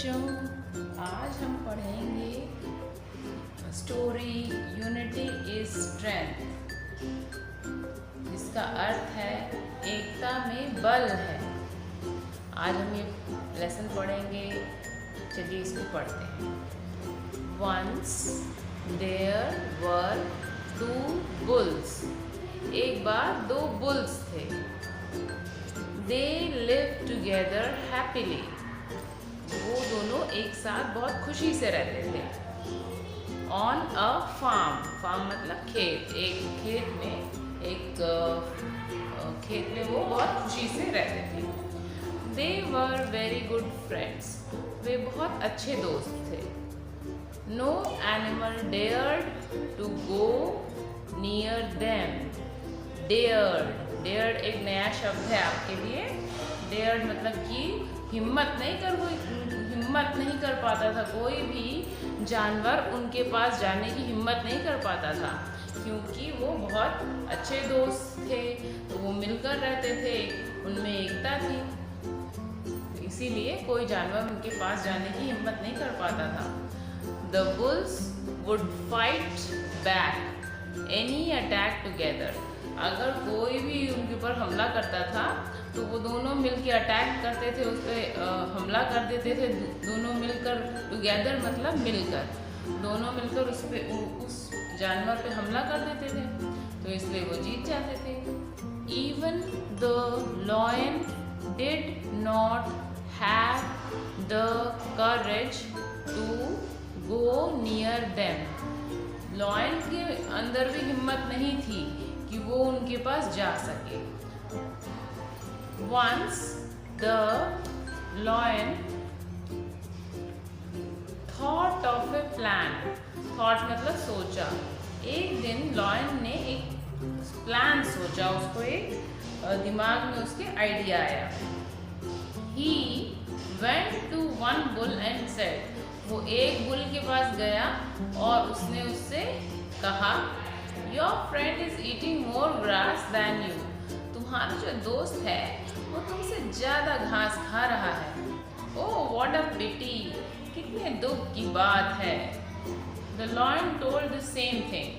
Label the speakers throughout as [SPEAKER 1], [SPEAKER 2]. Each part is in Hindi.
[SPEAKER 1] बच्चों, आज हम पढ़ेंगे स्टोरी यूनिटी इज स्ट्रेंथ, जिसका अर्थ है एकता में बल है। आज हम ये लेसन पढ़ेंगे। चलिए इसको पढ़ते हैं। Once there were two bulls, एक बार दो बुल्स थे। दे लिव टुगेदर हैप्पीली, वो दोनों एक साथ बहुत खुशी से रहते थे। ऑन अ फार्म, फार्म मतलब खेत, एक खेत में वो बहुत खुशी से रहते थे। They were very good friends, वे बहुत अच्छे दोस्त थे। No animal dared to go near them. Dared एक नया शब्द है आपके लिए। डेयर्ड मतलब कि हिम्मत नहीं कर पाता था, कोई भी जानवर उनके पास जाने की हिम्मत नहीं कर पाता था, क्योंकि वो बहुत अच्छे दोस्त थे, तो वो मिलकर रहते थे, उनमें एकता थी, इसीलिए कोई जानवर उनके पास जाने की हिम्मत नहीं कर पाता था। The bulls would fight back any attack together, अगर कोई भी उनके ऊपर हमला करता था तो वो दोनों मिलकर अटैक करते थे, उस पर हमला कर देते थे। दोनों मिलकर, टुगेदर मतलब मिलकर, दोनों मिलकर उस जानवर पे हमला कर देते थे, तो इसलिए वो जीत जाते थे। Even the lion did not have the courage to go near them, lion के अंदर भी हिम्मत नहीं थी कि वो उनके पास जा सके। Once the lion thought of a plan, thought मतलब सोचा। एक दिन लॉयन ने एक प्लान सोचा, उसको एक दिमाग में उसके आइडिया आया। He went to one bull and said, वो एक बुल के पास गया और उसने उससे कहा, Your friend is eating more grass than you, तुम्हारा जो दोस्त है वो तुमसे ज़्यादा घास खा रहा है। ओह व्हाट अ पिटी, कितने दुख की बात है। The lion told the same thing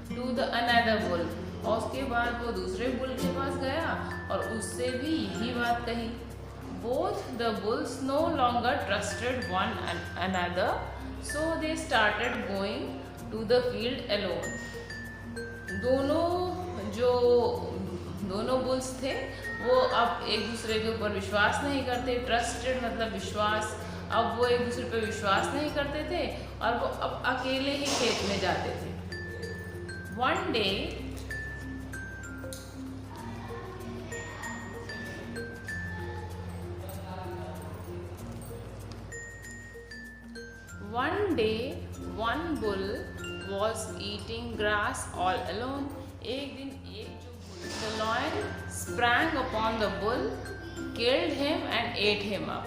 [SPEAKER 1] to the another bull, और उसके बाद वो दूसरे बुल के पास गया और उससे भी यही बात कही। Both the bulls no longer trusted one another, so they started going to the field alone. दोनों बुल्स थे वो अब एक दूसरे के ऊपर विश्वास नहीं करते। ट्रस्टेड मतलब विश्वास, अब वो एक दूसरे पर विश्वास नहीं करते थे और वो अब अकेले ही खेत में जाते थे। One day one bull was eating grass all alone, एक दिन एक जो The lion sprang upon the bull, killed him and ate him up.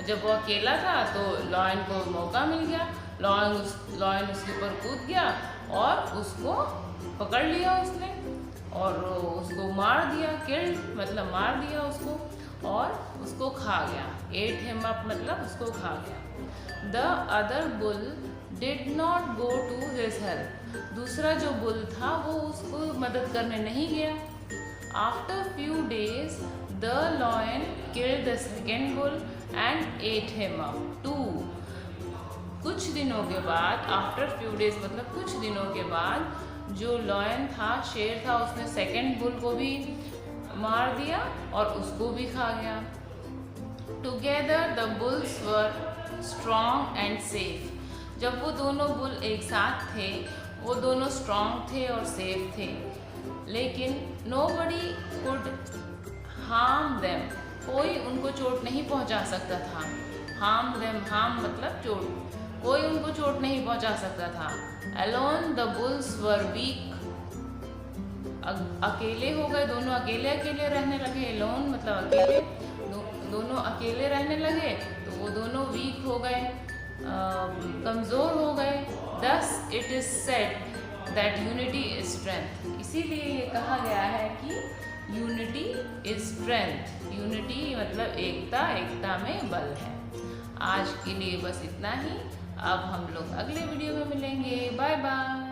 [SPEAKER 1] जब वो अकेला था तो लॉयन को मौका मिल गया, लॉयन उसके ऊपर कूद गया और उसको पकड़ लिया उसने और उसको मार दिया। किल्ड मतलब मार दिया उसको और उसको खा गया। ate him up मतलब उसको खा गया। The other bull did not go to his help, दूसरा जो बुल था वो उसको मदद करने नहीं गया। After few days, the lion killed the second bull and ate him up too. कुछ दिनों के बाद, after few days मतलब कुछ दिनों के बाद, जो लॉयन था, शेर था, उसने सेकंड बुल को भी मार दिया और उसको भी खा गया। Together the bulls were strong and safe. जब वो दोनों बुल एक साथ थे, वो दोनों स्ट्रॉन्ग थे और सेफ थे, लेकिन nobody could harm them, कोई उनको चोट नहीं पहुंचा सकता था। harm them, harm मतलब चोट, कोई उनको चोट नहीं पहुंचा सकता था। alone the bulls were weak, अकेले हो गए, दोनों अकेले रहने लगे। alone मतलब अकेले, दोनों अकेले रहने लगे तो वो दोनों वीक हो गए, कमज़ोर हो गए। thus it is said that unity is strength, इसीलिए ये कहा गया है कि यूनिटी इज स्ट्रेंथ। यूनिटी मतलब एकता, एकता में बल है। आज के लिए बस इतना ही। अब हम लोग अगले वीडियो में मिलेंगे। Bye bye.